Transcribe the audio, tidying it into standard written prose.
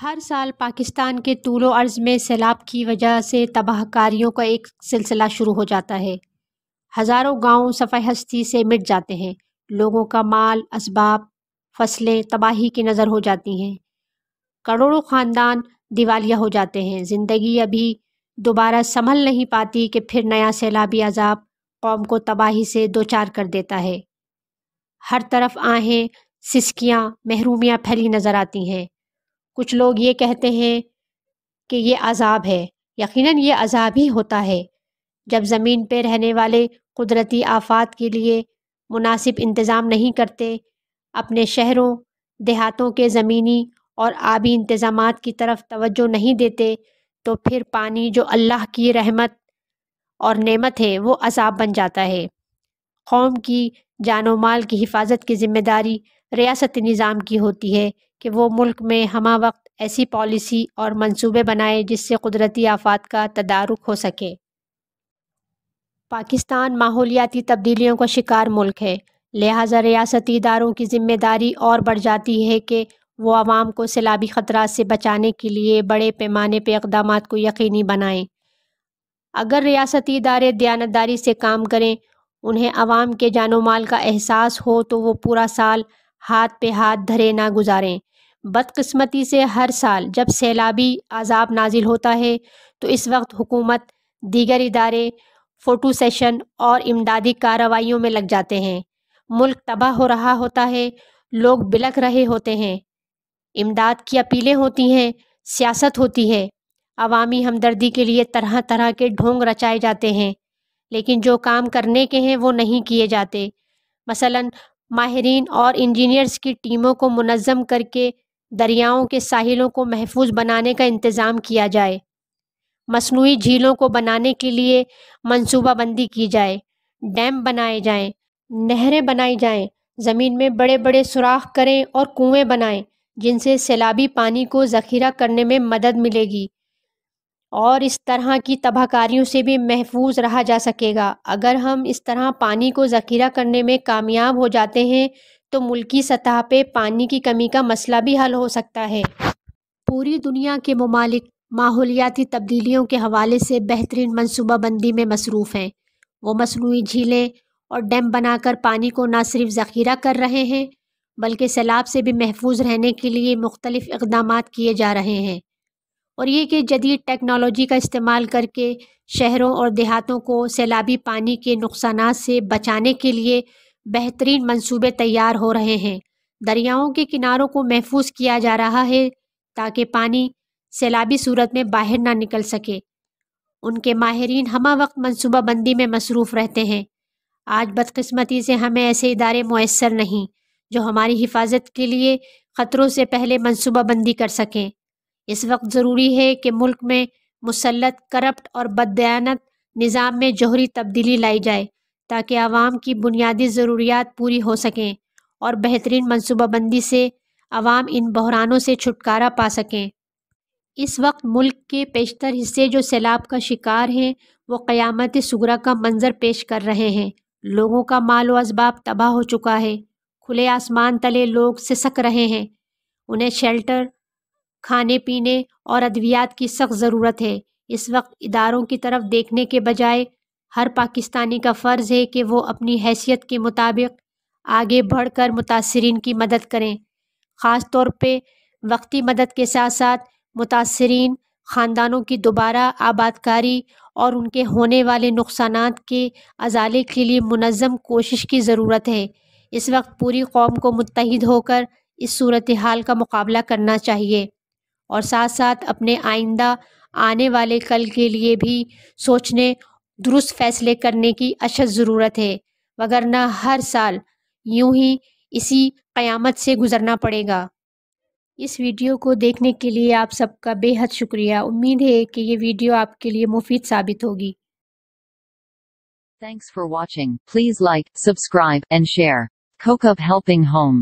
ہر سال پاکستان کے طول و عرض میں سیلاب کی وجہ سے تباہ کاریوں کا ایک سلسلہ شروع ہو جاتا ہے۔ ہزاروں گاؤں صفحہ ہستی سے مٹ جاتے ہیں، لوگوں کا مال، اسباب، فصلیں تباہی کی نظر ہو جاتی ہیں، کروڑوں خاندان دیوالیہ ہو جاتے ہیں۔ زندگی ابھی دوبارہ سنبھل نہیں پاتی کہ پھر نیا سیلابی عذاب قوم کو تباہی سے دوچار کر دیتا ہے۔ ہر طرف آہیں، سسکیاں، محرومیاں پھیلی نظر آتی ہیں۔ کچھ لوگ یہ کہتے ہیں کہ یہ عذاب ہے۔ یقیناً یہ عذاب ہی ہوتا ہے جب زمین پہ رہنے والے قدرتی آفات کے لیے مناسب انتظام نہیں کرتے، اپنے شہروں دیہاتوں کے زمینی اور آبی انتظامات کی طرف توجہ نہیں دیتے، تو پھر پانی جو اللہ کی رحمت اور نعمت ہے وہ عذاب بن جاتا ہے۔ قوم کی جان و مال کی حفاظت کی ذمہ داری ریاست نظام کی ہوتی ہے کہ وہ ملک میں ہمہ وقت ایسی پالیسی اور منصوبے بنائے جس سے قدرتی آفات کا تدارک ہو سکے۔ پاکستان ماحولیاتی تبدیلیوں کا شکار ملک ہے، لہٰذا ریاستی اداروں کی ذمہ داری اور بڑھ جاتی ہے کہ وہ عوام کو سیلابی خطرات سے بچانے کے لیے بڑے پیمانے پہ اقدامات کو یقینی بنائیں۔ اگر ریاستی ادارے دیانتداری سے کام کریں، انہیں عوام کے جان و مال کا احساس ہو، تو وہ پورا سال ہاتھ پہ ہاتھ دھرے نہ گزاریں۔ بدقسمتی سے ہر سال جب سیلابی عذاب نازل ہوتا ہے تو اس وقت حکومت، دیگر ادارے فوٹو سیشن اور امدادی کارروائیوں میں لگ جاتے ہیں۔ ملک تباہ ہو رہا ہوتا ہے، لوگ بلک رہے ہوتے ہیں، امداد کی اپیلیں ہوتی ہیں، سیاست ہوتی ہے، عوامی ہمدردی کے لیے طرح طرح کے ڈھونگ رچائے جاتے ہیں، لیکن جو کام کرنے کے ہیں وہ نہیں کیے جاتے۔ مثلاً ماہرین اور انجینئرز کی ٹیموں کو منظم کر کے دریاؤں کے ساحلوں کو محفوظ بنانے کا انتظام کیا جائے، مصنوعی جھیلوں کو بنانے کے لیے منصوبہ بندی کی جائے، ڈیم بنائے جائیں، نہریں بنائی جائیں، زمین میں بڑے بڑے سوراخ کریں اور کنویں بنائیں جن سے سیلابی پانی کو ذخیرہ کرنے میں مدد ملے گی، اور اس طرح کی تباہ کاریوں سے بھی محفوظ رہا جا سکے گا۔ اگر ہم اس طرح پانی کو ذخیرہ کرنے میں کامیاب ہو جاتے ہیں تو ملکی سطح پہ پانی کی کمی کا مسئلہ بھی حل ہو سکتا ہے۔ پوری دنیا کے ممالک ماحولیاتی تبدیلیوں کے حوالے سے بہترین منصوبہ بندی میں مصروف ہیں۔ وہ مصنوعی جھیلیں اور ڈیم بنا کر پانی کو نہ صرف ذخیرہ کر رہے ہیں بلکہ سیلاب سے بھی محفوظ رہنے کے لیے مختلف اقدامات کیے جا رہے ہیں، اور یہ کہ جدید ٹیکنالوجی کا استعمال کر کے شہروں اور دیہاتوں کو سیلابی پانی کے نقصانات سے بچانے کے لیے بہترین منصوبے تیار ہو رہے ہیں۔ دریاؤں کے کناروں کو محفوظ کیا جا رہا ہے تاکہ پانی سیلابی صورت میں باہر نہ نکل سکے۔ ان کے ماہرین ہمہ وقت منصوبہ بندی میں مصروف رہتے ہیں۔ آج بدقسمتی سے ہمیں ایسے ادارے میسر نہیں جو ہماری حفاظت کے لیے خطروں سے پہلے منصوبہ بندی کر سکیں۔ اس وقت ضروری ہے کہ ملک میں مسلط، کرپٹ اور بددیانت نظام میں جوہری تبدیلی لائی جائے تاکہ عوام کی بنیادی ضروریات پوری ہو سکیں، اور بہترین منصوبہ بندی سے عوام ان بحرانوں سے چھٹکارا پا سکیں۔ اس وقت ملک کے بیشتر حصے جو سیلاب کا شکار ہیں وہ قیامت صغریٰ کا منظر پیش کر رہے ہیں۔ لوگوں کا مال و اسباب تباہ ہو چکا ہے، کھلے آسمان تلے لوگ سسک رہے ہیں، انہیں شیلٹر، کھانے پینے اور ادویات کی سخت ضرورت ہے۔ اس وقت اداروں کی طرف دیکھنے کے بجائے ہر پاکستانی کا فرض ہے کہ وہ اپنی حیثیت کے مطابق آگے بڑھ کر متاثرین کی مدد کریں، خاص طور پہ وقتی مدد کے ساتھ ساتھ متاثرین خاندانوں کی دوبارہ آباد کاری اور ان کے ہونے والے نقصانات کے ازالے کے لیے منظم کوشش کی ضرورت ہے۔ اس وقت پوری قوم کو متحد ہو کر اس صورتحال کا مقابلہ کرنا چاہیے، اور ساتھ ساتھ اپنے آئندہ آنے والے کل کے لیے بھی سوچنے، درست فیصلے کرنے کی اشد ضرورت ہے، وگرنہ ہر سال یوں ہی اسی قیامت سے گزرنا پڑے گا۔ اس ویڈیو کو دیکھنے کے لیے آپ سب کا بے حد شکریہ۔ امید ہے کہ یہ ویڈیو آپ کے لیے مفید ثابت ہوگی۔ Thanks for watching. Please like, subscribe, and share. Kokub Helping Home.